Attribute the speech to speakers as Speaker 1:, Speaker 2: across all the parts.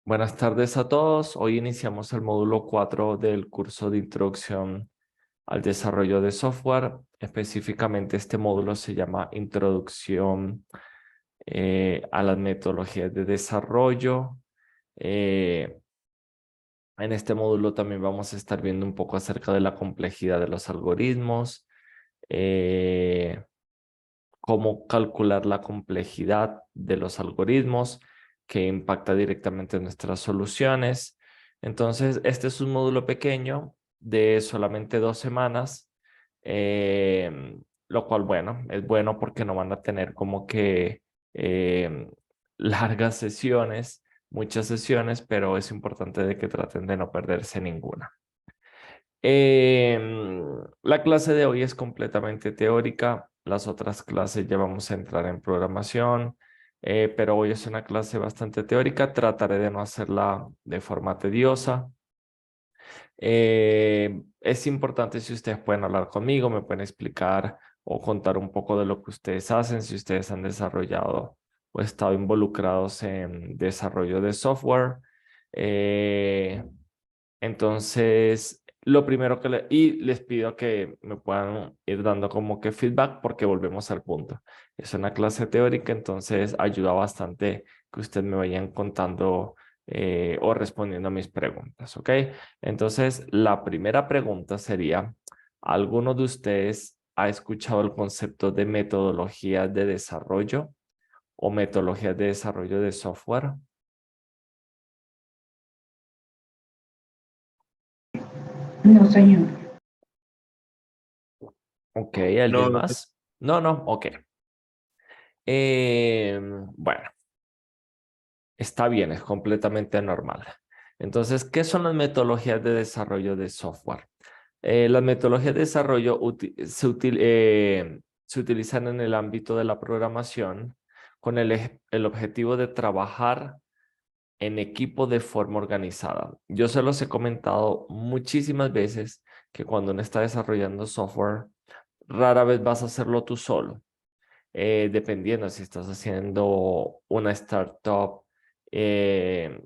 Speaker 1: Buenas tardes a todos. Hoy iniciamos el módulo 4 del curso de Introducción al Desarrollo de Software. Específicamente este módulo se llama Introducción a las metodologías de desarrollo. Eh, en este módulo también vamos a estar viendo un poco acerca de la complejidad de los algoritmos, eh, cómo calcular la complejidad de los algoritmos que impacta directamente en nuestras soluciones. Entonces, este es un módulo pequeño de solamente 2 semanas, lo cual, bueno, es bueno porque no van a tener como que largas sesiones, muchas sesiones, pero es importante de que traten de no perderse ninguna. La clase de hoy es completamente teórica. Las otras clases ya vamos a entrar en programación, pero hoy es una clase bastante teórica. Trataré de no hacerla de forma tediosa. Es importante si ustedes pueden hablar conmigo, me pueden explicar o contar un poco de lo que ustedes hacen, si ustedes han desarrollado o estado involucrados en desarrollo de software. Eh, entonces, lo primero y les pido que me puedan ir dando como que feedback porque volvemos al punto. Es una clase teórica, entonces ayuda bastante que ustedes me vayan contando o respondiendo a mis preguntas, ¿ok? Entonces, la primera pregunta sería, ¿alguno de ustedes ha escuchado el concepto de metodologías de desarrollo o metodologías de desarrollo de software?
Speaker 2: No, señor.
Speaker 1: Ok,
Speaker 3: No,
Speaker 1: ¿alguien
Speaker 3: no,
Speaker 1: más? No, no, ok. Bueno, está bien, es completamente normal. Entonces, ¿qué son las metodologías de desarrollo de software? Las metodologías de desarrollo se utilizan en el ámbito de la programación con el objetivo de trabajar en equipo de forma organizada. Yo se los he comentado muchísimas veces que cuando uno está desarrollando software, rara vez vas a hacerlo tú solo. Dependiendo si estás haciendo una startup eh,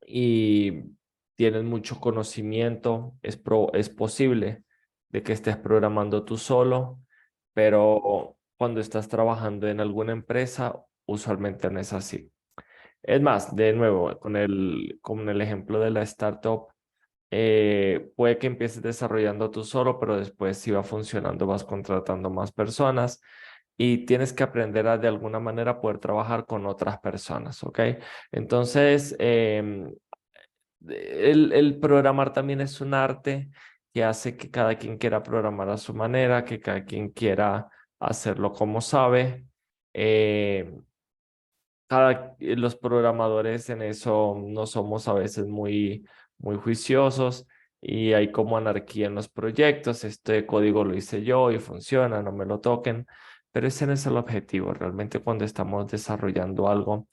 Speaker 1: y tienes mucho conocimiento, es posible de que estés programando tú solo, pero cuando estás trabajando en alguna empresa, usualmente no es así. Es más, de nuevo, con el ejemplo de la startup, puede que empieces desarrollando tú solo, pero después si va funcionando vas contratando más personas y tienes que aprender a de alguna manera poder trabajar con otras personas, ¿ok? Entonces, el programar también es un arte que hace que cada quien quiera programar a su manera, que cada quien quiera hacerlo como sabe. Eh, los programadores en eso no somos a veces muy juiciosos y hay como anarquía en los proyectos. Este código lo hice yo y funciona, no me lo toquen, pero ese no es el objetivo. Realmente cuando estamos desarrollando algo,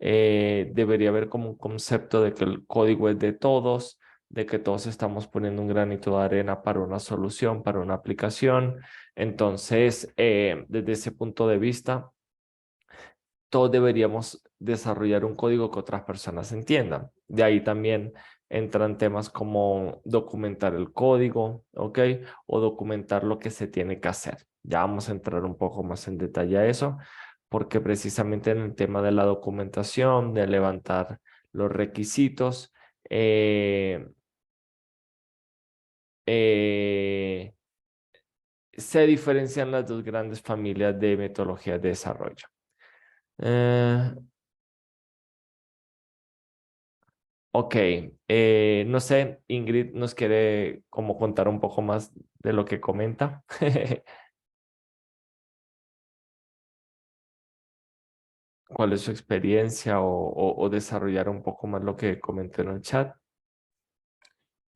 Speaker 1: debería haber como un concepto de que el código es de todos, de que todos estamos poniendo un granito de arena para una solución, para una aplicación. Entonces, desde ese punto de vista, todos deberíamos desarrollar un código que otras personas entiendan. De ahí también entran temas como documentar el código, ¿ok? O documentar lo que se tiene que hacer. Ya vamos a entrar un poco más en detalle a eso, porque precisamente en el tema de la documentación, de levantar los requisitos, eh, se diferencian las dos grandes familias de metodologías de desarrollo. Eh, Ok, no sé, Ingrid nos quiere como contar un poco más de lo que comenta. ¿Cuál es su experiencia o desarrollar un poco más lo que comentó en el chat?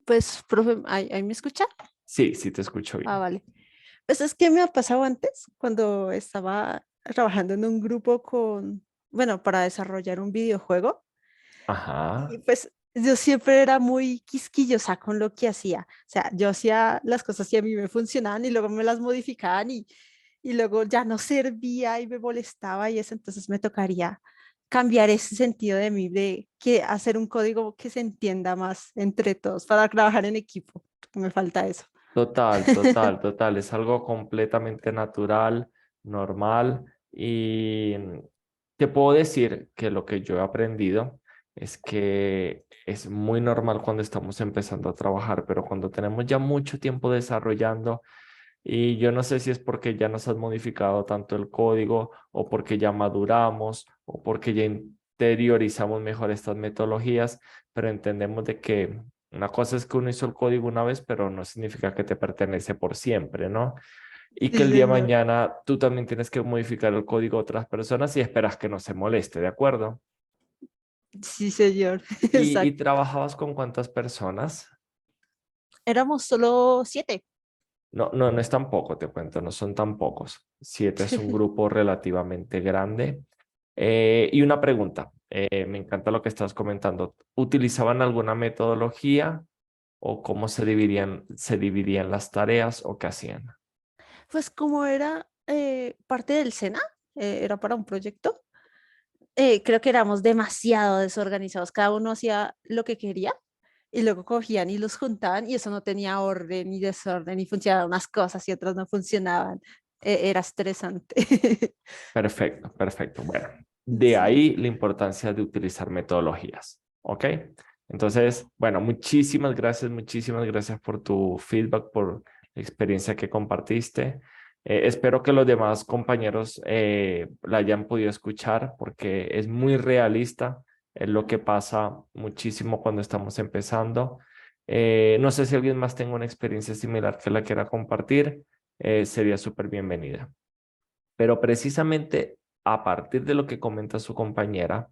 Speaker 2: Pues, profe, ¿ahí me escucha?
Speaker 1: Sí, sí te escucho
Speaker 2: Ah,
Speaker 1: bien.
Speaker 2: vale. Pues es que me ha pasado antes, cuando estaba trabajando en un grupo bueno, para desarrollar un videojuego, y
Speaker 1: Ajá.
Speaker 2: pues yo siempre era muy quisquillosa con lo que hacía. O sea, yo hacía las cosas que a mí me funcionaban y luego me las modificaban y luego ya no servía y me molestaba y eso, entonces me tocaría cambiar ese sentido de mí, de que hacer un código que se entienda más entre todos para trabajar en equipo. Me falta eso.
Speaker 1: Total, total, total. Es algo completamente natural, normal y te puedo decir que lo que yo he aprendido es que es muy normal cuando estamos empezando a trabajar, pero cuando tenemos ya mucho tiempo desarrollando y yo no sé si es porque ya nos has modificado tanto el código o porque ya maduramos o porque ya interiorizamos mejor estas metodologías, pero entendemos de que una cosa es que uno hizo el código una vez, pero no significa que te pertenece por siempre, ¿no? Y que
Speaker 2: Sí,
Speaker 1: el día de
Speaker 2: señor.
Speaker 1: mañana tú también tienes que modificar el código de otras personas y esperas que no se moleste, ¿de acuerdo?
Speaker 2: Sí, señor.
Speaker 1: ¿Y
Speaker 2: Exacto.
Speaker 1: trabajabas con cuántas personas?
Speaker 2: Éramos solo 7.
Speaker 1: No, no, no es tan poco, te cuento, no son tan pocos. 7 es un grupo relativamente grande. Y una pregunta, me encanta lo que estás comentando. ¿Utilizaban alguna metodología o cómo se dividían las tareas o qué hacían?
Speaker 2: Pues como era parte del SENA, era para un proyecto, creo que éramos demasiado desorganizados. Cada uno hacía lo que quería y luego cogían y los juntaban y eso no tenía orden ni desorden y funcionaban unas cosas y otras no funcionaban. Era estresante.
Speaker 1: Perfecto, perfecto. Bueno, de
Speaker 2: Sí.
Speaker 1: ahí la importancia de utilizar metodologías, ¿ok? Entonces, bueno, muchísimas gracias por tu feedback, por la experiencia que compartiste. Espero que los demás compañeros la hayan podido escuchar porque es muy realista, es lo que pasa muchísimo cuando estamos empezando. No sé si alguien más tenga una experiencia similar que la quiera compartir, sería súper bienvenida. Pero precisamente a partir de lo que comenta su compañera,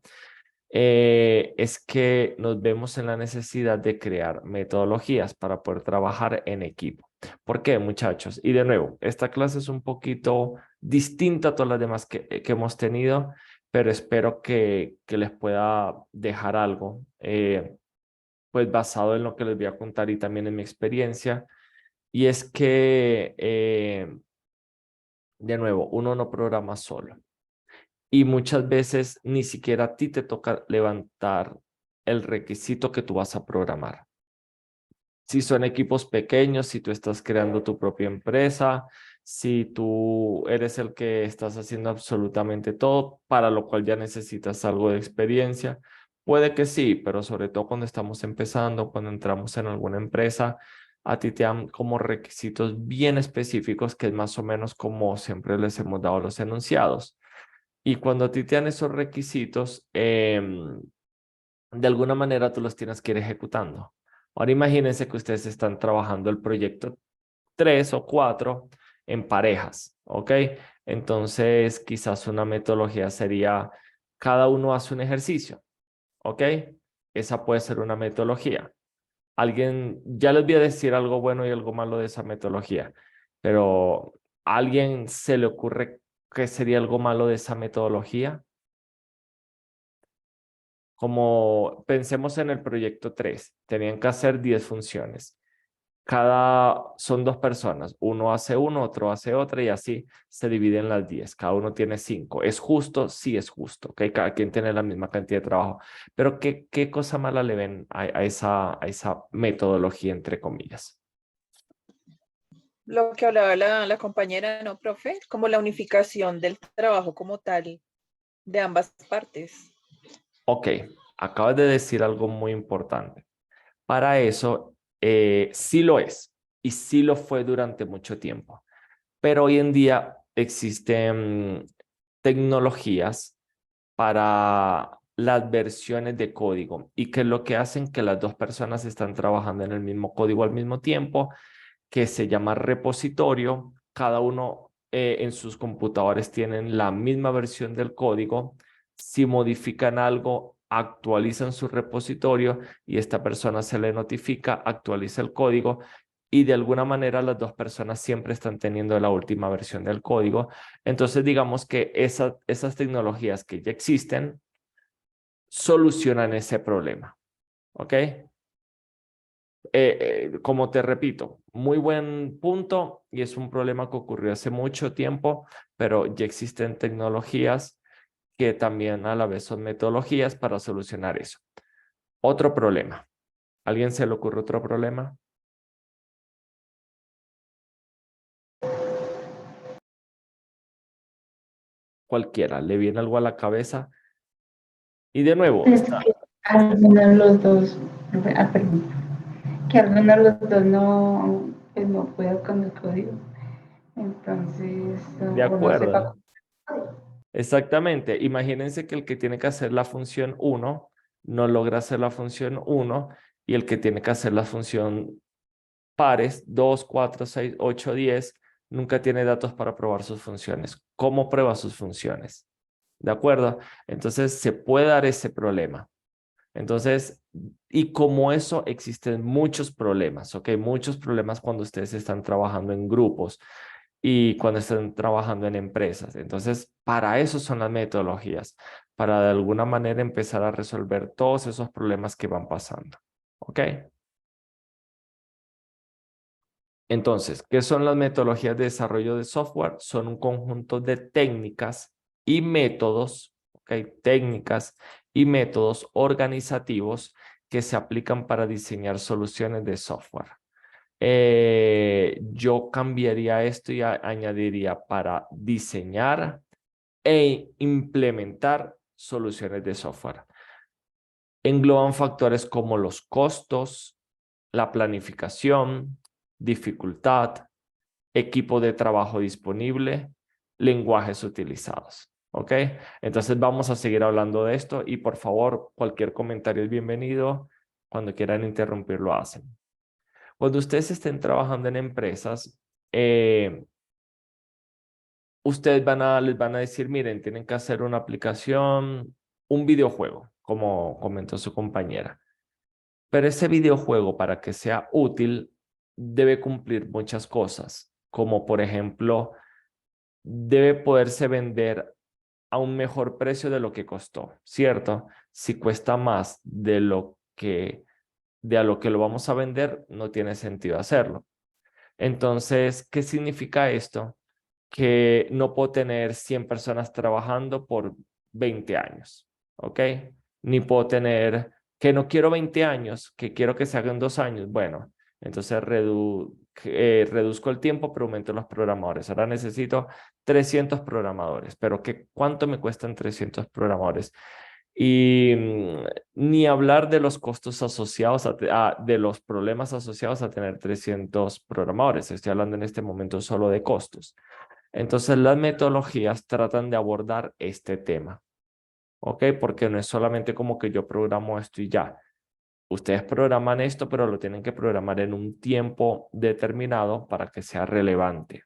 Speaker 1: es que nos vemos en la necesidad de crear metodologías para poder trabajar en equipo. ¿Por qué, muchachos? Y de nuevo, esta clase es un poquito distinta a todas las demás que hemos tenido, pero espero que les pueda dejar algo, pues basado en lo que les voy a contar y también en mi experiencia. Y es que, de nuevo, uno no programa solo. Y muchas veces ni siquiera a ti te toca levantar el requisito que tú vas a programar. Si son equipos pequeños, si tú estás creando tu propia empresa, si tú eres el que estás haciendo absolutamente todo, para lo cual ya necesitas algo de experiencia, puede que sí, pero sobre todo cuando estamos empezando, cuando entramos en alguna empresa, a ti te dan como requisitos bien específicos, que es más o menos como siempre les hemos dado los enunciados. Y cuando a ti te dan esos requisitos, de alguna manera tú los tienes que ir ejecutando. Ahora imagínense que ustedes están trabajando el proyecto 3 o 4 en parejas, ¿ok? Entonces quizás una metodología sería cada uno hace un ejercicio, ¿ok? Esa puede ser una metodología. Alguien, ya les voy a decir algo bueno y algo malo de esa metodología, pero ¿a alguien se le ocurre qué sería algo malo de esa metodología? Como pensemos en el proyecto 3, tenían que hacer 10 funciones. Son 2 personas, uno hace uno, otro hace otra y así se dividen las 10. Cada uno tiene 5. ¿Es justo? Sí es justo, ¿ok? Cada quien tiene la misma cantidad de trabajo. Pero ¿qué cosa mala le ven a esa metodología, entre comillas?
Speaker 3: Lo que hablaba la compañera, ¿no, profe? Como la unificación del trabajo como tal de ambas partes.
Speaker 1: Ok, acabas de decir algo muy importante. Para eso, sí lo es y sí lo fue durante mucho tiempo. Pero hoy en día existen tecnologías para las versiones de código y que es lo que hacen que las 2 personas están trabajando en el mismo código al mismo tiempo, que se llama repositorio. Cada uno en sus computadores tienen la misma versión del código. Si modifican algo, actualizan su repositorio y esta persona se le notifica, actualiza el código y de alguna manera las 2 personas siempre están teniendo la última versión del código. Entonces, digamos que esas tecnologías que ya existen solucionan ese problema. ¿Ok? Como te repito, muy buen punto y es un problema que ocurrió hace mucho tiempo, pero ya existen tecnologías que también a la vez son metodologías para solucionar eso. Otro problema. ¿Alguien se le ocurre otro problema? Cualquiera, ¿le viene algo a la cabeza? Y de nuevo,
Speaker 4: Es que alguno de los dos, perdón, que alguno de los dos no, pues no puedo con el código. Entonces,
Speaker 1: de
Speaker 4: uno sepa
Speaker 1: acuerdo. Exactamente. Imagínense que el que tiene que hacer la función 1 no logra hacer la función 1 y el que tiene que hacer la función pares 2, 4, 6, 8, 10 nunca tiene datos para probar sus funciones. ¿Cómo prueba sus funciones? ¿De acuerdo? Entonces se puede dar ese problema. Entonces, y como eso existen muchos problemas, ¿ok? Muchos problemas cuando ustedes están trabajando en grupos y cuando están trabajando en empresas. Entonces, para eso son las metodologías, para de alguna manera empezar a resolver todos esos problemas que van pasando, ¿ok? Entonces, ¿qué son las metodologías de desarrollo de software? Son un conjunto de técnicas y métodos, ¿ok? Técnicas y métodos organizativos que se aplican para diseñar soluciones de software. Yo cambiaría esto y añadiría para diseñar e implementar soluciones de software. Engloban factores como los costos, la planificación, dificultad, equipo de trabajo disponible, lenguajes utilizados. ¿Ok? Entonces vamos a seguir hablando de esto y por favor, cualquier comentario es bienvenido. Cuando quieran interrumpir, lo hacen. Cuando ustedes estén trabajando en empresas, ustedes les van a decir, miren, tienen que hacer una aplicación, un videojuego, como comentó su compañera. Pero ese videojuego, para que sea útil, debe cumplir muchas cosas, como por ejemplo, debe poderse vender a un mejor precio de lo que costó, ¿cierto? Si cuesta más de a lo que lo vamos a vender, no tiene sentido hacerlo. Entonces, ¿qué significa esto? Que no puedo tener 100 personas trabajando por 20 años, ¿ok? Ni puedo tener, que no quiero 20 años, que quiero que se hagan 2 años. Bueno, entonces reduzco el tiempo, pero aumento los programadores. Ahora necesito 300 programadores, pero ¿cuánto me cuestan 300 programadores? Y ni hablar de los costos asociados, de los problemas asociados a tener 300 programadores. Estoy hablando en este momento solo de costos. Entonces, las metodologías tratan de abordar este tema, ¿ok? Porque no es solamente como que yo programo esto y ya. Ustedes programan esto, pero lo tienen que programar en un tiempo determinado para que sea relevante.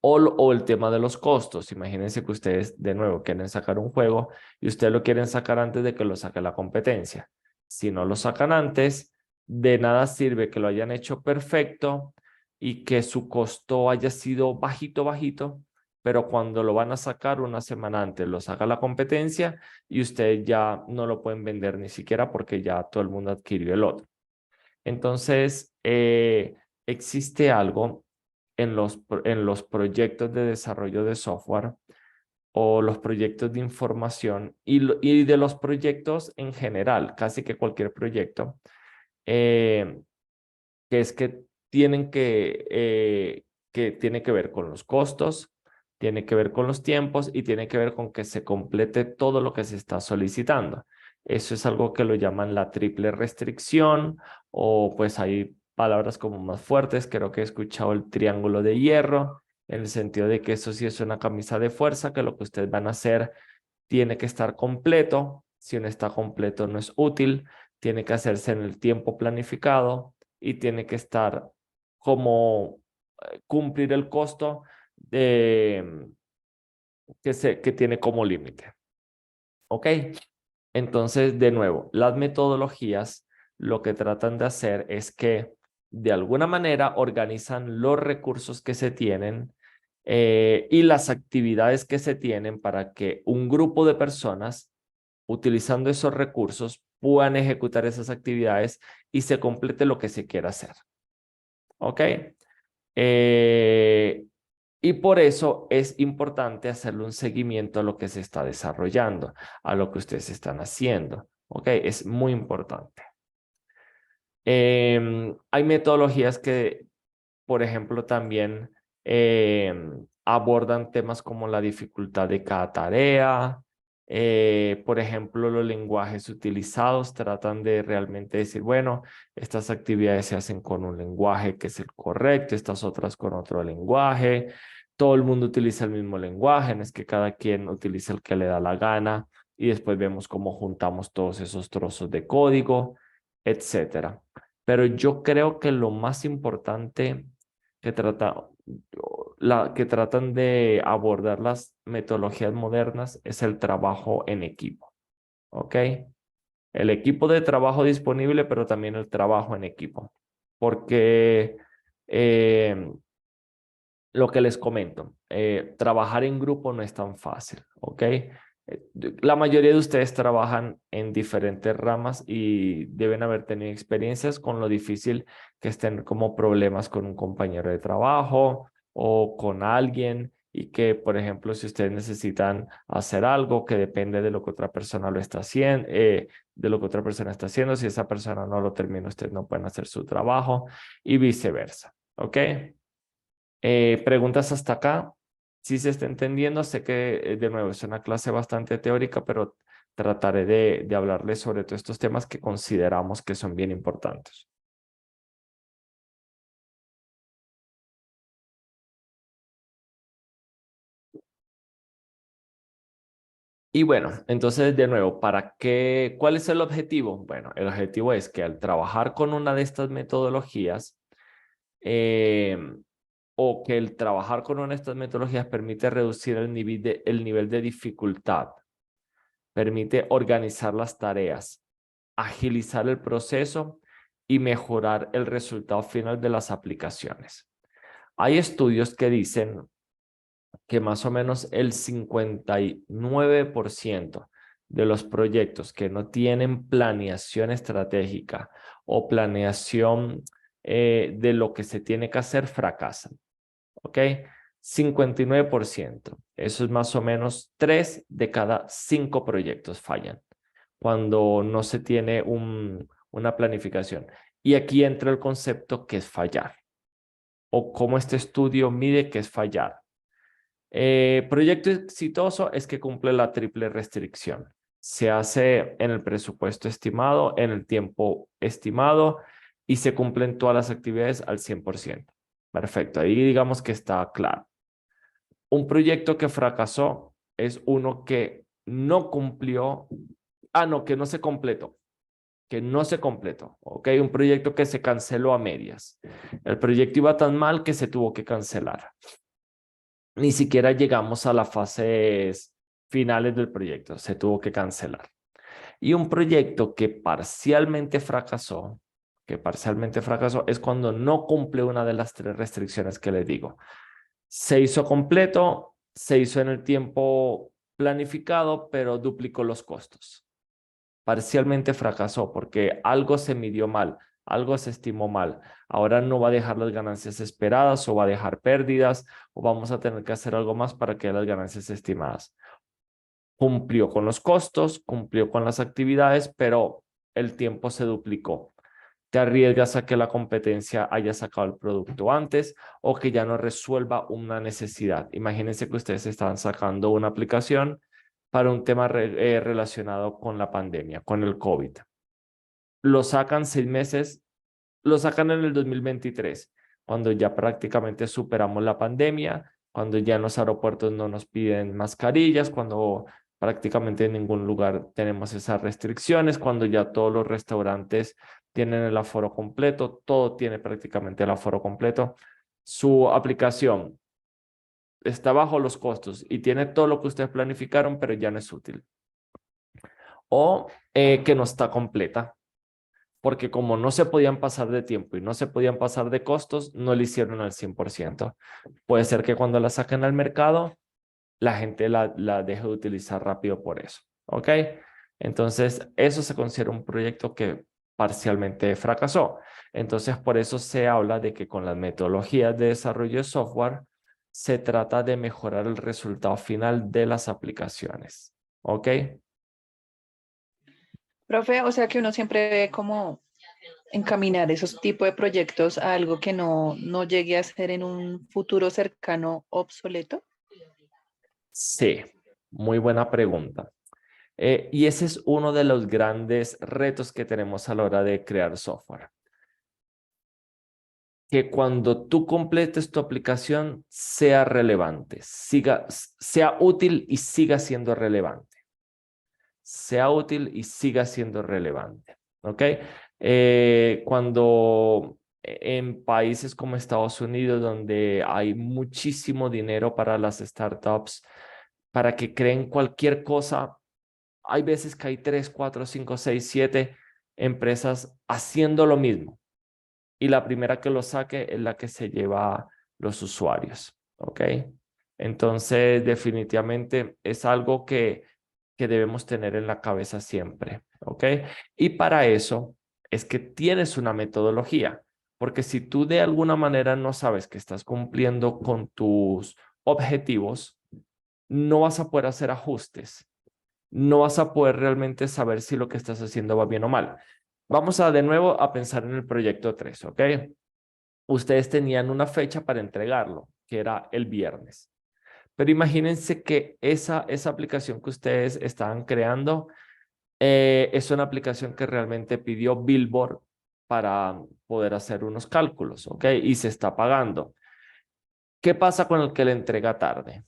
Speaker 1: O el tema de los costos. Imagínense que ustedes, de nuevo, quieren sacar un juego y ustedes lo quieren sacar antes de que lo saque la competencia. Si no lo sacan antes, de nada sirve que lo hayan hecho perfecto y que su costo haya sido bajito, bajito, pero cuando lo van a sacar una semana antes, lo saca la competencia y ustedes ya no lo pueden vender ni siquiera porque ya todo el mundo adquirió el otro. Entonces, existe algo en los proyectos de desarrollo de software o los proyectos de información y de los proyectos en general, casi que cualquier proyecto, que es que tiene que ver con los costos, tiene que ver con los tiempos y tiene que ver con que se complete todo lo que se está solicitando. Eso es algo que lo llaman la triple restricción o pues hay palabras como más fuertes. Creo que he escuchado el triángulo de hierro en el sentido de que eso sí es una camisa de fuerza, que lo que ustedes van a hacer tiene que estar completo. Si no está completo no es útil. Tiene que hacerse en el tiempo planificado y tiene que estar como cumplir el costo que tiene como límite. ¿Ok? Entonces, de nuevo, las metodologías lo que tratan de hacer es que de alguna manera organizan los recursos que se tienen y las actividades que se tienen para que un grupo de personas, utilizando esos recursos, puedan ejecutar esas actividades y se complete lo que se quiera hacer. ¿Ok? Y por eso es importante hacerle un seguimiento a lo que se está desarrollando, a lo que ustedes están haciendo. ¿Ok? Es muy importante. Hay metodologías que, por ejemplo, también abordan temas como la dificultad de cada tarea. Por ejemplo, los lenguajes utilizados tratan de realmente decir, bueno, estas actividades se hacen con un lenguaje que es el correcto, estas otras con otro lenguaje. Todo el mundo utiliza el mismo lenguaje, no es que cada quien utilice el que le da la gana y después vemos cómo juntamos todos esos trozos de código, etcétera. Pero yo creo que lo más importante que que tratan de abordar las metodologías modernas es el trabajo en equipo, ¿ok? El equipo de trabajo disponible, pero también el trabajo en equipo, porque lo que les comento, trabajar en grupo no es tan fácil, ¿ok? La mayoría de ustedes trabajan en diferentes ramas y deben haber tenido experiencias con lo difícil que estén como problemas con un compañero de trabajo o con alguien y que, por ejemplo, si ustedes necesitan hacer algo que depende de lo que otra persona lo está haciendo, de lo que otra persona está haciendo, si esa persona no lo termina, ustedes no pueden hacer su trabajo y viceversa, ¿ok? Preguntas hasta acá. Si se está entendiendo, sé que de nuevo es una clase bastante teórica, pero trataré de hablarles sobre todos estos temas que consideramos que son bien importantes. Y bueno, entonces de nuevo, ¿cuál es el objetivo? Bueno, el objetivo es que al trabajar con una de estas metodologías, o que el trabajar con una de estas metodologías permite reducir el nivel de dificultad, permite organizar las tareas, agilizar el proceso y mejorar el resultado final de las aplicaciones. Hay estudios que dicen que más o menos el 59% de los proyectos que no tienen planeación estratégica o planeación de lo que se tiene que hacer fracasan. ¿Ok? 59%. Eso es más o menos 3 de cada 5 proyectos fallan cuando no se tiene una planificación. Y aquí entra el concepto que es fallar o cómo este estudio mide que es fallar. Proyecto exitoso es que cumple la triple restricción. Se hace en el presupuesto estimado, en el tiempo estimado y se cumplen todas las actividades al 100%. Perfecto, ahí digamos que está claro. Un proyecto que fracasó es uno que no cumplió, que no se completó, ¿ok? Un proyecto que se canceló a medias. El proyecto iba tan mal que se tuvo que cancelar. Ni siquiera llegamos a las fases finales del proyecto, se tuvo que cancelar. Y un proyecto que parcialmente fracasó es cuando no cumple una de las 3 restricciones que les digo. Se hizo completo, se hizo en el tiempo planificado, pero duplicó los costos. Parcialmente fracasó porque algo se midió mal, algo se estimó mal. Ahora no va a dejar las ganancias esperadas o va a dejar pérdidas o vamos a tener que hacer algo más para que las ganancias estimadas. Cumplió con los costos, cumplió con las actividades, pero el tiempo se duplicó. Te arriesgas a que la competencia haya sacado el producto antes o que ya no resuelva una necesidad. Imagínense que ustedes estaban sacando una aplicación para un tema relacionado con la pandemia, con el COVID. Lo sacan 6 meses, lo sacan en el 2023, cuando ya prácticamente superamos la pandemia, cuando ya en los aeropuertos no nos piden mascarillas, cuando prácticamente en ningún lugar tenemos esas restricciones, cuando ya todos los restaurantes tienen el aforo completo, todo tiene prácticamente el aforo completo. Su aplicación está bajo los costos y tiene todo lo que ustedes planificaron, pero ya no es útil. O que no está completa, porque como no se podían pasar de tiempo y no se podían pasar de costos, no lo hicieron al 100%. Puede ser que cuando la saquen al mercado, la gente la deje de utilizar rápido por eso. ¿Ok? Entonces, eso se considera un proyecto que parcialmente fracasó. Entonces, por eso se habla de que con las metodologías de desarrollo de software se trata de mejorar el resultado final de las aplicaciones. ¿Ok?
Speaker 3: Profe, o sea que uno siempre ve como encaminar esos tipos de proyectos a algo que no llegue a ser en un futuro cercano obsoleto.
Speaker 1: Sí, muy buena pregunta. Y ese es uno de los grandes retos que tenemos a la hora de crear software. Que cuando tú completes tu aplicación sea relevante, sea útil y siga siendo relevante. Sea útil y siga siendo relevante. ¿Ok? Cuando en países como Estados Unidos, donde hay muchísimo dinero para las startups, para que creen cualquier cosa, hay veces que hay 3, 4, 5, 6, 7 empresas haciendo lo mismo. Y la primera que lo saque es la que se lleva los usuarios. ¿Ok? Entonces, definitivamente es algo que debemos tener en la cabeza siempre. ¿Ok? Y para eso es que tienes una metodología. Porque si tú de alguna manera no sabes que estás cumpliendo con tus objetivos, no vas a poder hacer ajustes, no vas a poder realmente saber si lo que estás haciendo va bien o mal. Vamos a de nuevo a pensar en el proyecto 3, ¿ok? Ustedes tenían una fecha para entregarlo, que era el viernes. Pero imagínense que esa aplicación que ustedes estaban creando es una aplicación que realmente pidió Billboard para poder hacer unos cálculos, ¿ok? Y se está pagando. ¿Qué pasa con el que le entrega tarde?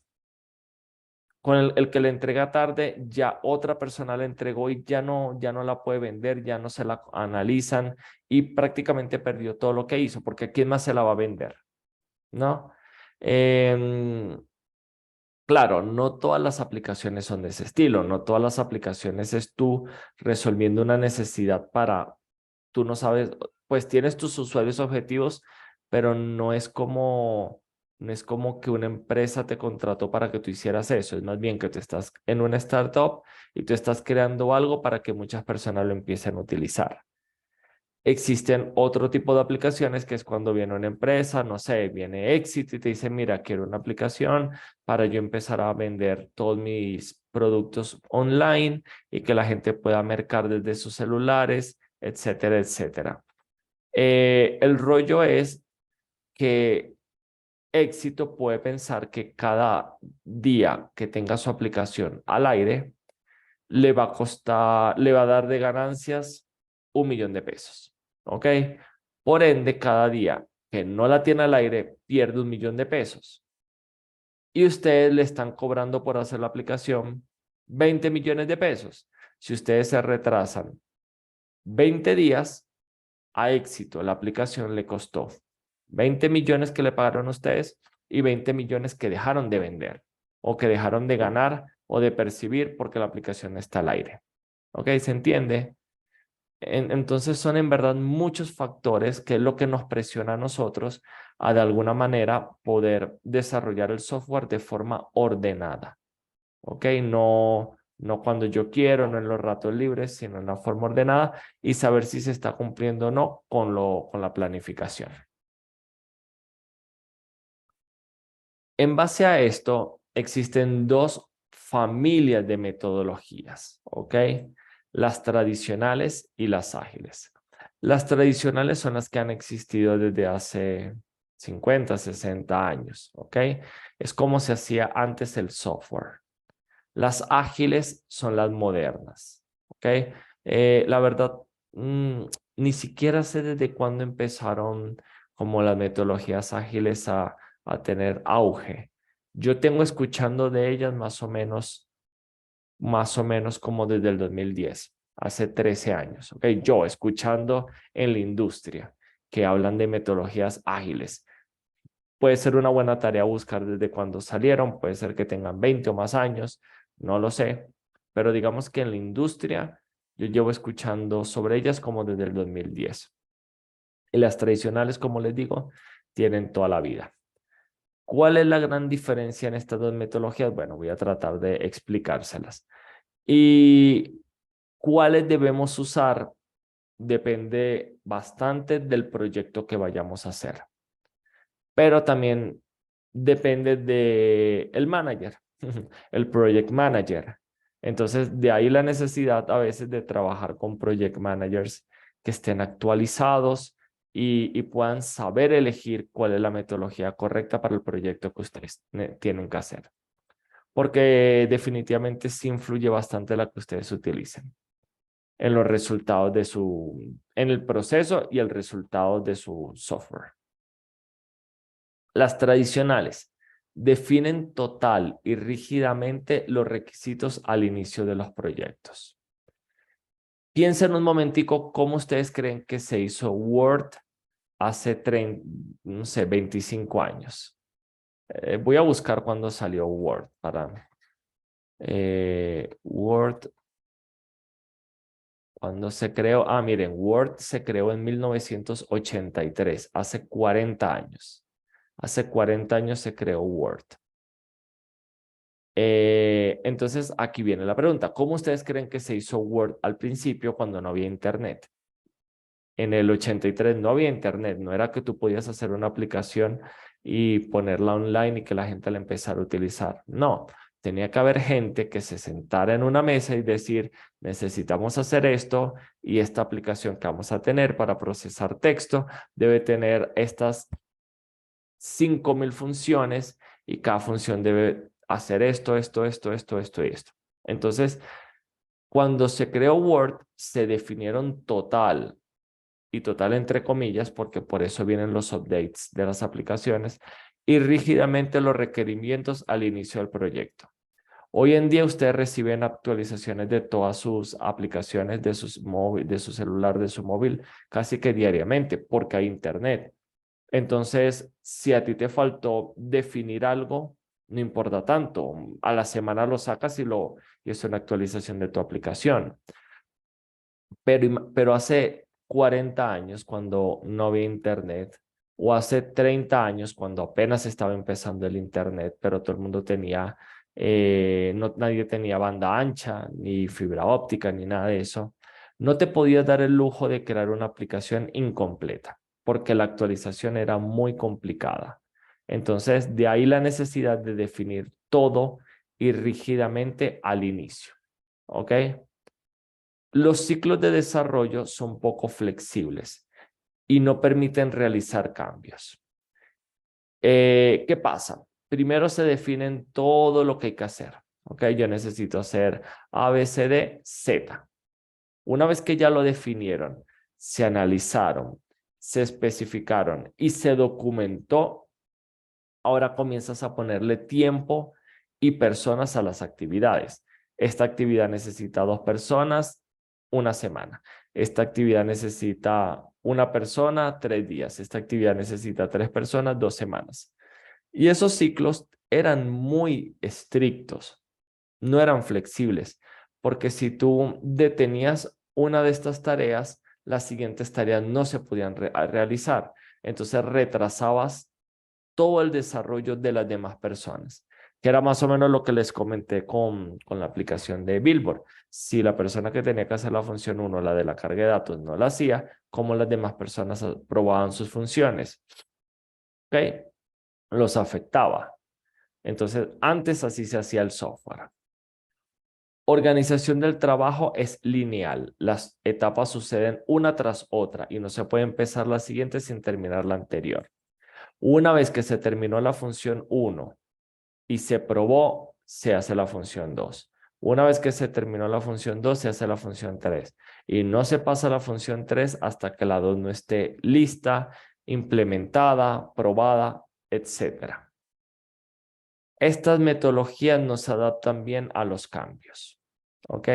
Speaker 1: Con el que le entrega tarde, ya otra persona le entregó y ya no la puede vender, ya no se la analizan y prácticamente perdió todo lo que hizo, porque ¿quién más se la va a vender? ¿No? Em, claro, no todas las aplicaciones son de ese estilo, no todas las aplicaciones es tú resolviendo una necesidad para, tú no sabes, pues tienes tus usuarios objetivos, pero no es como que una empresa te contrató para que tú hicieras eso, es más bien que tú estás en una startup y tú estás creando algo para que muchas personas lo empiecen a utilizar. Existen otro tipo de aplicaciones que es cuando viene una empresa, no sé, viene Exit y te dice, mira, quiero una aplicación para yo empezar a vender todos mis productos online y que la gente pueda mercar desde sus celulares, etcétera, etcétera. El rollo es que Éxito puede pensar que cada día que tenga su aplicación al aire le va a dar de ganancias 1 millón de pesos. ¿Ok? Por ende, cada día que no la tiene al aire, pierde 1 millón de pesos. Y ustedes le están cobrando por hacer la aplicación 20 millones de pesos. Si ustedes se retrasan 20 días, a Éxito la aplicación le costó 20 millones que le pagaron ustedes y 20 millones que dejaron de vender o que dejaron de ganar o de percibir porque la aplicación está al aire. ¿Ok? ¿Se entiende? Entonces son en verdad muchos factores que es lo que nos presiona a nosotros a de alguna manera poder desarrollar el software de forma ordenada. ¿Ok? No cuando yo quiero, no en los ratos libres, sino en una forma ordenada y saber si se está cumpliendo o no con la planificación. En base a esto, existen dos familias de metodologías, ¿ok? Las tradicionales y las ágiles. Las tradicionales son las que han existido desde hace 50, 60 años, ¿ok? Es como se hacía antes el software. Las ágiles son las modernas, ¿ok? La verdad, ni siquiera sé desde cuándo empezaron como las metodologías ágiles a tener auge. Yo tengo escuchando de ellas más o menos como desde el 2010, hace 13 años, ¿ok? Yo escuchando en la industria que hablan de metodologías ágiles. Puede ser una buena tarea buscar desde cuándo salieron, puede ser que tengan 20 o más años, no lo sé, pero digamos que en la industria yo llevo escuchando sobre ellas como desde el 2010. Y las tradicionales, como les digo, tienen toda la vida. ¿Cuál es la gran diferencia en estas dos metodologías? Bueno, voy a tratar de explicárselas. Y cuáles debemos usar depende bastante del proyecto que vayamos a hacer. Pero también depende del manager, el project manager. Entonces, de ahí la necesidad a veces de trabajar con project managers que estén actualizados y puedan saber elegir cuál es la metodología correcta para el proyecto que ustedes tienen que hacer. Porque definitivamente sí influye bastante la que ustedes utilicen en los resultados en el proceso y el resultado de su software. Las tradicionales definen total y rígidamente los requisitos al inicio de los proyectos. Piensen un momentico cómo ustedes creen que se hizo Word hace 25 años. Voy a buscar cuándo salió Word para Word. Cuando se creó, miren, Word se creó en 1983, hace 40 años. Hace 40 años se creó Word. Entonces, aquí viene la pregunta. ¿Cómo ustedes creen que se hizo Word al principio cuando no había Internet? En el 83 no había Internet, no era que tú podías hacer una aplicación y ponerla online y que la gente la empezara a utilizar. No, tenía que haber gente que se sentara en una mesa y decir, necesitamos hacer esto y esta aplicación que vamos a tener para procesar texto debe tener estas 5,000 funciones y cada función debe hacer esto y esto. Entonces, cuando se creó Word, se definieron total y total entre comillas, porque por eso vienen los updates de las aplicaciones, y rígidamente los requerimientos al inicio del proyecto. Hoy en día ustedes reciben actualizaciones de todas sus aplicaciones, de su celular, de su móvil, casi que diariamente, porque hay internet. Entonces, si a ti te faltó definir algo, no importa tanto. A la semana lo sacas y es una actualización de tu aplicación. Pero hace 40 años, cuando no había internet, o hace 30 años, cuando apenas estaba empezando el internet, pero todo el mundo tenía, nadie tenía banda ancha, ni fibra óptica, ni nada de eso, no te podías dar el lujo de crear una aplicación incompleta, porque la actualización era muy complicada. Entonces, de ahí la necesidad de definir todo y rígidamente al inicio. ¿Ok? Los ciclos de desarrollo son poco flexibles y no permiten realizar cambios. ¿Qué pasa? Primero se definen todo lo que hay que hacer. ¿Ok? Yo necesito hacer A, B, C, D, Z. Una vez que ya lo definieron, se analizaron, se especificaron y se documentó, ahora comienzas a ponerle tiempo y personas a las actividades. Esta actividad necesita 2 personas, 1 semana. Esta actividad necesita 1 persona, 3 días. Esta actividad necesita 3 personas, 2 semanas. Y esos ciclos eran muy estrictos, no eran flexibles, porque si tú detenías una de estas tareas, las siguientes tareas no se podían realizar. Entonces retrasabas todo el desarrollo de las demás personas, que era más o menos lo que les comenté con la aplicación de Billboard. Si la persona que tenía que hacer la función 1, la de la carga de datos, no la hacía, ¿cómo las demás personas probaban sus funciones? ¿Ok? Los afectaba. Entonces, antes así se hacía el software. Organización del trabajo es lineal. Las etapas suceden una tras otra y no se puede empezar la siguiente sin terminar la anterior. Una vez que se terminó la función 1 y se probó, se hace la función 2. Una vez que se terminó la función 2, se hace la función 3. Y no se pasa a la función 3 hasta que la 2 no esté lista, implementada, probada, etc. Estas metodologías nos adaptan bien a los cambios. ¿Ok?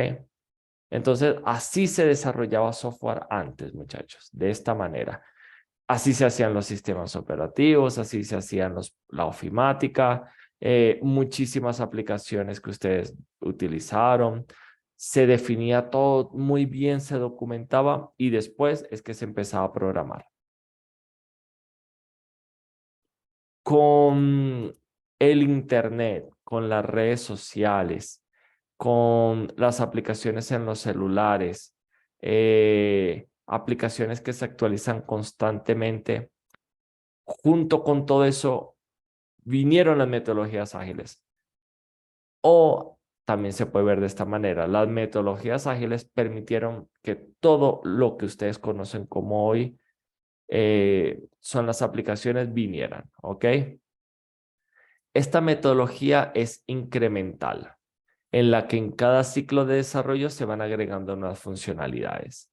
Speaker 1: Entonces, así se desarrollaba software antes, muchachos, de esta manera. Así se hacían los sistemas operativos, así se hacían la ofimática, muchísimas aplicaciones que ustedes utilizaron. Se definía todo muy bien, se documentaba y después es que se empezaba a programar. Con el internet, con las redes sociales, con las aplicaciones en los celulares, aplicaciones que se actualizan constantemente. Junto con todo eso, vinieron las metodologías ágiles. O también se puede ver de esta manera. Las metodologías ágiles permitieron que todo lo que ustedes conocen como hoy son las aplicaciones vinieran, ¿ok? Esta metodología es incremental, en la que en cada ciclo de desarrollo se van agregando nuevas funcionalidades.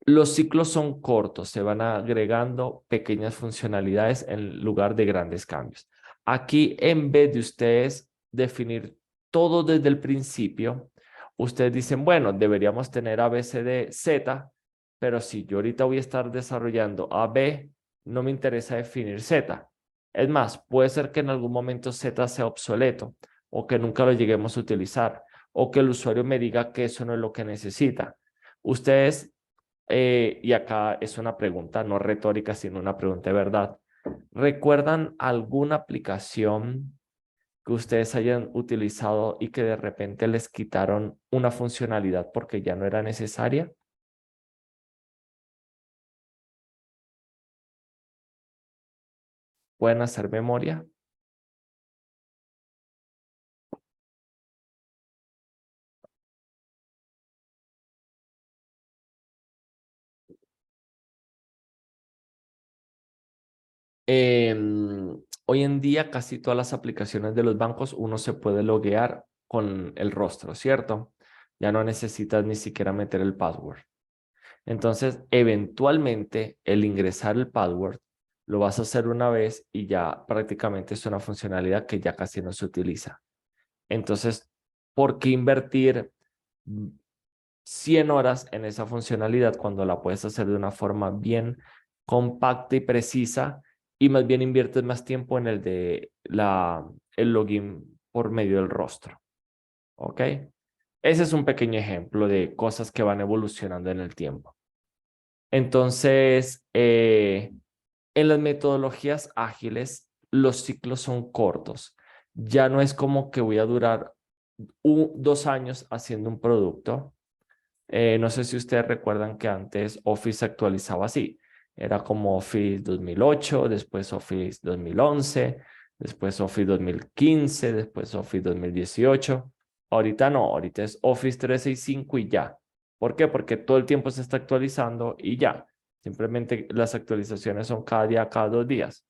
Speaker 1: Los ciclos son cortos, se van agregando pequeñas funcionalidades en lugar de grandes cambios. Aquí, en vez de ustedes definir todo desde el principio, ustedes dicen, bueno, deberíamos tener A, B, C, D, Z, pero si yo ahorita voy a estar desarrollando A, B, no me interesa definir Z. Es más, puede ser que en algún momento Z sea obsoleto o que nunca lo lleguemos a utilizar o que el usuario me diga que eso no es lo que necesita. Ustedes y acá es una pregunta no retórica, sino una pregunta de verdad. ¿Recuerdan alguna aplicación que ustedes hayan utilizado y que de repente les quitaron una funcionalidad porque ya no era necesaria? ¿Pueden hacer memoria? Hoy en día casi todas las aplicaciones de los bancos uno se puede loguear con el rostro, ¿cierto? Ya no necesitas ni siquiera meter el password. Entonces, eventualmente, el ingresar el password lo vas a hacer una vez y ya prácticamente es una funcionalidad que ya casi no se utiliza. Entonces, ¿por qué invertir 100 horas en esa funcionalidad cuando la puedes hacer de una forma bien compacta y precisa y más bien inviertes más tiempo en el login por medio del rostro? ¿Ok? Ese es un pequeño ejemplo de cosas que van evolucionando en el tiempo. Entonces, en las metodologías ágiles, los ciclos son cortos. Ya no es como que voy a durar 2 años haciendo un producto. No sé si ustedes recuerdan que antes Office se actualizaba así. Era como Office 2008, después Office 2011, después Office 2015, después Office 2018. Ahorita no, ahorita es Office 365 y ya. ¿Por qué? Porque todo el tiempo se está actualizando y ya. Simplemente las actualizaciones son cada día, cada 2 días.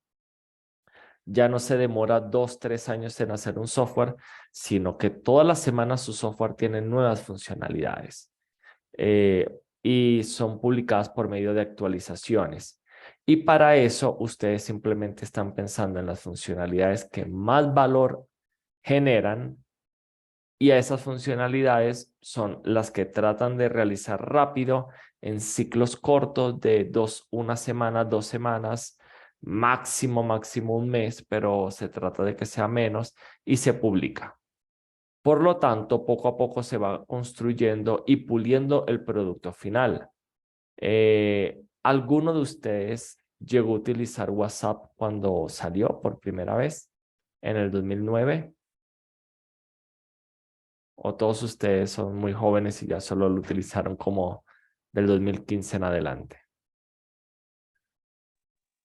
Speaker 1: Ya no se demora 2, 3 años en hacer un software, sino que todas las semanas su software tiene nuevas funcionalidades y son publicadas por medio de actualizaciones. Y para eso ustedes simplemente están pensando en las funcionalidades que más valor generan y a esas funcionalidades son las que tratan de realizar rápido en ciclos cortos de 1 semana, 2 semanas, máximo 1 mes, pero se trata de que sea menos y se publica. Por lo tanto, poco a poco se va construyendo y puliendo el producto final. ¿Alguno de ustedes llegó a utilizar WhatsApp cuando salió por primera vez en el 2009? ¿O todos ustedes son muy jóvenes y ya solo lo utilizaron como del 2015 en adelante?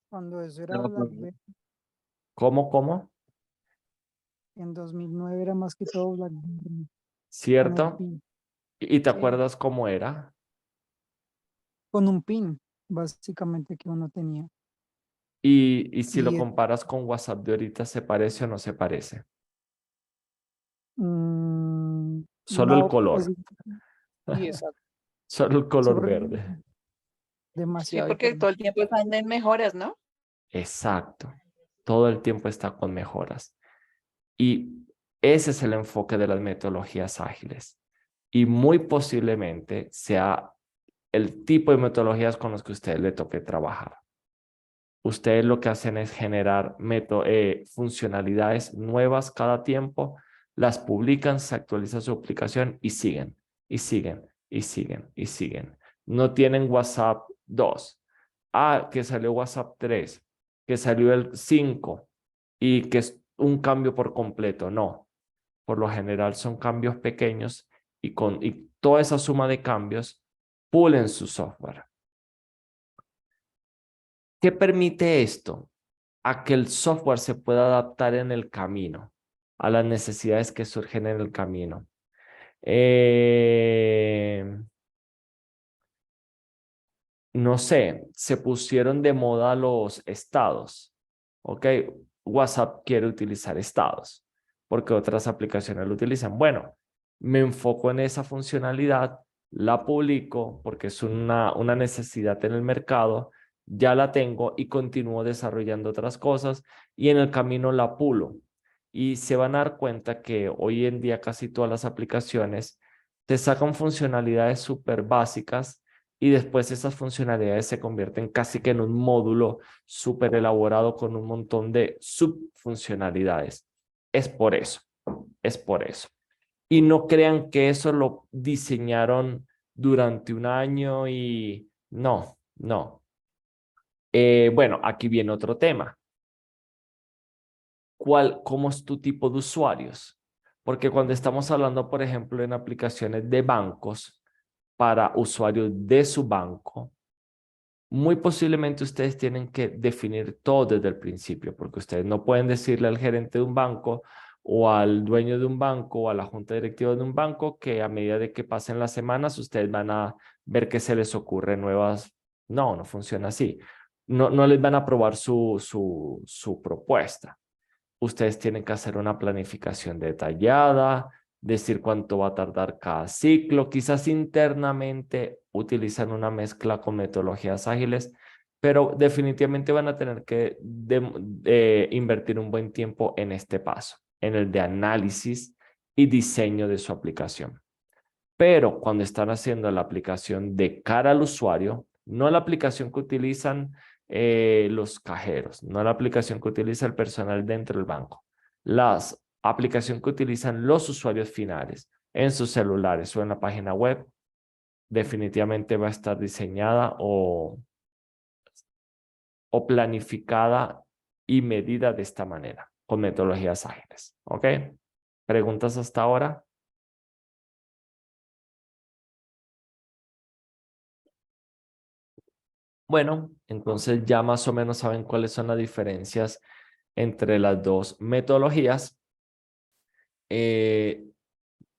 Speaker 5: Cuando eso era
Speaker 6: No, pues,
Speaker 5: BlackBerry,
Speaker 1: ¿Cómo?
Speaker 5: en 2009 era más que todo BlackBerry con el
Speaker 1: ¿Cierto?
Speaker 5: PIN.
Speaker 1: ¿Y te
Speaker 5: Sí,
Speaker 1: acuerdas cómo era?
Speaker 5: con un PIN, básicamente, que uno tenía.
Speaker 1: Y si lo
Speaker 5: Y
Speaker 1: comparas con WhatsApp de ahorita, ¿se parece o no se parece? Solo el
Speaker 5: no,
Speaker 1: color.
Speaker 5: pues sí, exacto.
Speaker 1: Solo el
Speaker 5: Sí,
Speaker 1: color
Speaker 5: porque
Speaker 1: verde.
Speaker 3: Sí,
Speaker 5: demasiado
Speaker 3: porque todo
Speaker 5: diferente.
Speaker 3: el tiempo están en mejoras, ¿no?
Speaker 1: Exacto. Todo el tiempo está con mejoras. Y ese es el enfoque de las metodologías ágiles. Y muy posiblemente sea el tipo de metodologías con los que a ustedes le toque trabajar. Ustedes lo que hacen es generar funcionalidades nuevas cada tiempo, las publican, se actualiza su aplicación y siguen, y siguen, y siguen, y siguen. No tienen WhatsApp 2. Que salió WhatsApp 3, que salió el 5 y que es un cambio por completo. No, por lo general son cambios pequeños y toda esa suma de cambios pulen su software. ¿Qué permite esto? a que el software se pueda adaptar en el camino, a las necesidades que surgen en el camino. No sé, se pusieron de moda los estados. ¿Ok? WhatsApp quiere utilizar estados porque otras aplicaciones lo utilizan. Bueno, me enfoco en esa funcionalidad, la publico porque es una necesidad en el mercado, ya la tengo y continúo desarrollando otras cosas y en el camino la pulo. Y se van a dar cuenta que hoy en día casi todas las aplicaciones te sacan funcionalidades súper básicas y después esas funcionalidades se convierten casi que en un módulo súper elaborado con un montón de subfuncionalidades. Es por eso, es por eso. Y no crean que eso lo diseñaron durante un año y no, no. Bueno, aquí viene otro tema. ¿Cómo es tu tipo de usuarios? Porque cuando estamos hablando, por ejemplo, en aplicaciones de bancos para usuarios de su banco, muy posiblemente ustedes tienen que definir todo desde el principio, porque ustedes no pueden decirle al gerente de un banco o al dueño de un banco o a la junta directiva de un banco que a medida de que pasen las semanas ustedes van a ver que se les ocurre nuevas. No, no funciona así. No, no les van a aprobar su propuesta. Ustedes tienen que hacer una planificación detallada, decir cuánto va a tardar cada ciclo. Quizás internamente utilizan una mezcla con metodologías ágiles, pero definitivamente van a tener que invertir un buen tiempo en este paso, en el de análisis y diseño de su aplicación. Pero cuando están haciendo la aplicación de cara al usuario, no la aplicación que utilizan los cajeros, no la aplicación que utiliza el personal dentro del banco, la aplicación que utilizan los usuarios finales en sus celulares o en la página web, definitivamente va a estar diseñada o planificada y medida de esta manera, con metodologías ágiles. ¿Ok? ¿Preguntas hasta ahora? Bueno, entonces ya más o menos saben cuáles son las diferencias entre las dos metodologías. Eh,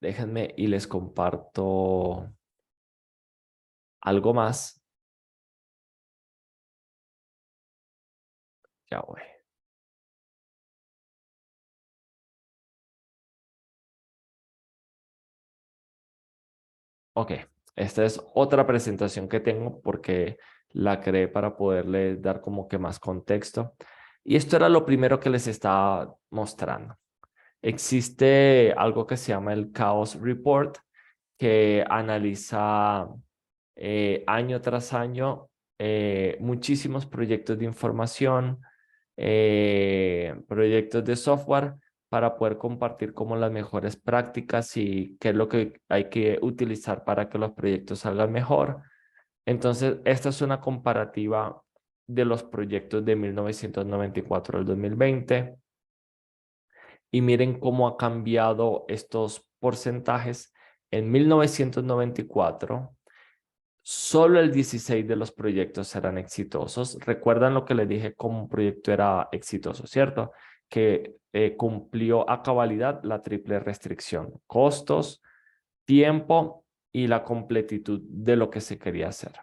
Speaker 1: Déjenme y les comparto algo más. Ya voy. Ok, esta es otra presentación que tengo porque la creé para poderles dar como que más contexto. Y esto era lo primero que les estaba mostrando. Existe algo que se llama el Chaos Report, que analiza año tras año muchísimos proyectos de información, proyectos de software para poder compartir como las mejores prácticas y qué es lo que hay que utilizar para que los proyectos salgan mejor. Entonces, esta es una comparativa de los proyectos de 1994 al 2020 y miren cómo ha cambiado estos porcentajes. En 1994, solo el 16 de los proyectos eran exitosos. Recuerdan lo que les dije como un proyecto era exitoso, ¿cierto? Que cumplió a cabalidad la triple restricción: costos, tiempo y la completitud de lo que se quería hacer.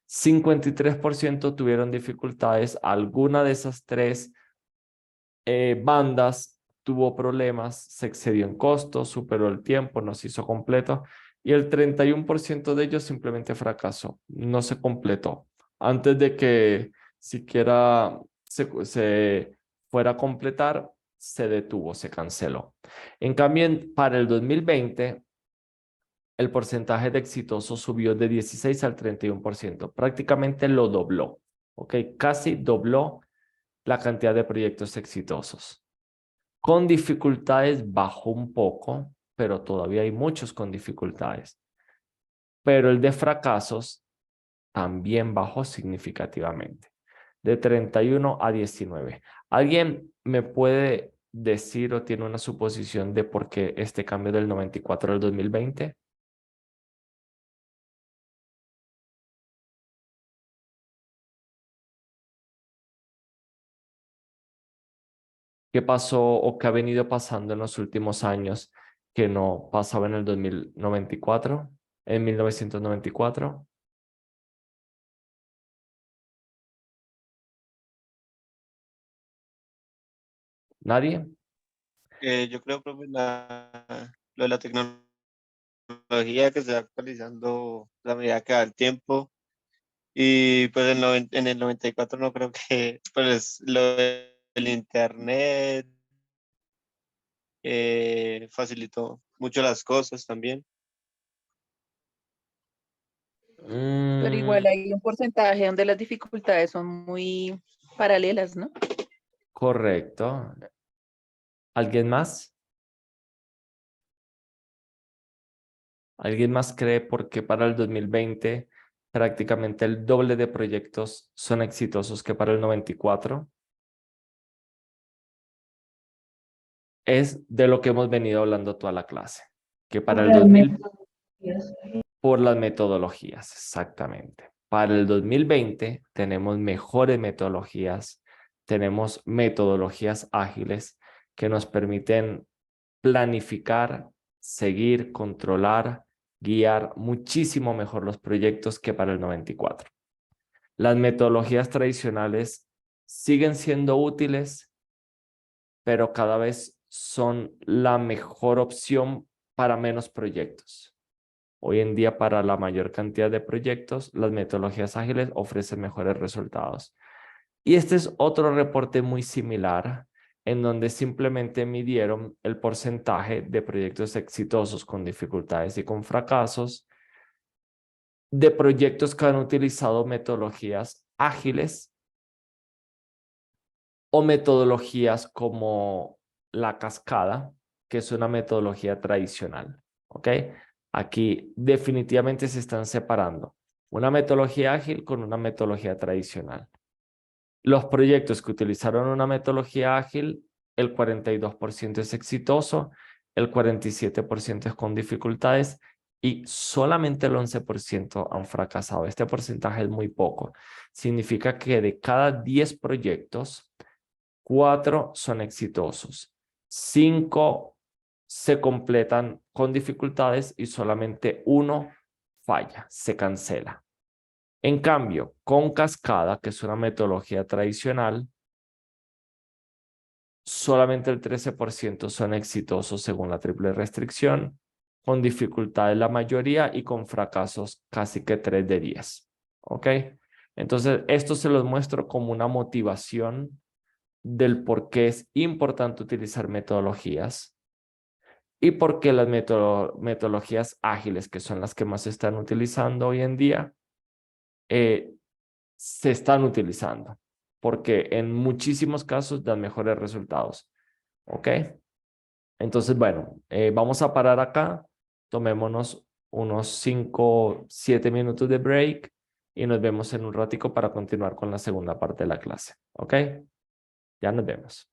Speaker 1: 53% tuvieron dificultades. Alguna de esas tres bandas tuvo problemas, se excedió en costos, superó el tiempo, no se hizo completo y el 31% de ellos simplemente fracasó, no se completó. Antes de que siquiera se fuera a completar, se detuvo, se canceló. En cambio, para el 2020, el porcentaje de exitosos subió de 16 al 31%, prácticamente lo dobló, ¿ok? Casi dobló la cantidad de proyectos exitosos. Con dificultades bajó un poco, pero todavía hay muchos con dificultades. Pero el de fracasos también bajó significativamente, de 31 a 19. ¿Alguien me puede decir o tiene una suposición de por qué este cambio del 94 al 2020? ¿Qué pasó o qué ha venido pasando en los últimos años que no pasaba en el 2094, en 1994? ¿Nadie?
Speaker 6: Yo creo, profe, lo de la tecnología que se va actualizando a medida que va el tiempo. Y pues en el 94 no creo que pues lo del internet facilitó mucho las cosas también.
Speaker 3: Pero
Speaker 1: Mm,
Speaker 3: igual hay un porcentaje donde las dificultades son muy paralelas, ¿no?
Speaker 1: correcto. ¿Alguien más? ¿Alguien más cree por qué para el 2020 prácticamente el doble de proyectos son exitosos que para el 94? Es de lo que hemos venido hablando toda la clase, que para el 2000 por las metodologías, exactamente. Para el 2020 tenemos mejores metodologías, tenemos metodologías ágiles que nos permiten planificar, seguir, controlar, guiar muchísimo mejor los proyectos que para el 94. Las metodologías tradicionales siguen siendo útiles, pero cada vez son la mejor opción para menos proyectos. Hoy en día, para la mayor cantidad de proyectos, las metodologías ágiles ofrecen mejores resultados. Y este es otro reporte muy similar, en donde simplemente midieron el porcentaje de proyectos exitosos con dificultades y con fracasos, de proyectos que han utilizado metodologías ágiles o metodologías como la cascada, que es una metodología tradicional. ¿Ok? Aquí definitivamente se están separando una metodología ágil con una metodología tradicional. Los proyectos que utilizaron una metodología ágil, el 42% es exitoso, el 47% es con dificultades y solamente el 11% han fracasado. Este porcentaje es muy poco. Significa que de cada 10 proyectos, 4 son exitosos, 5 se completan con dificultades y solamente 1 falla, se cancela. En cambio, con cascada, que es una metodología tradicional, solamente el 13% son exitosos según la triple restricción, con dificultades la mayoría y con fracasos casi que 3 de 10. ¿Ok? Entonces, esto se los muestro como una motivación del por qué es importante utilizar metodologías y por qué las metodologías ágiles, que son las que más se están utilizando hoy en día, se están utilizando, porque en muchísimos casos dan mejores resultados. ¿Ok? Entonces, bueno, vamos a parar acá, tomémonos unos 5, 7 minutos de break y nos vemos en un ratico para continuar con la segunda parte de la clase. ¿Ok? Ya nos vemos.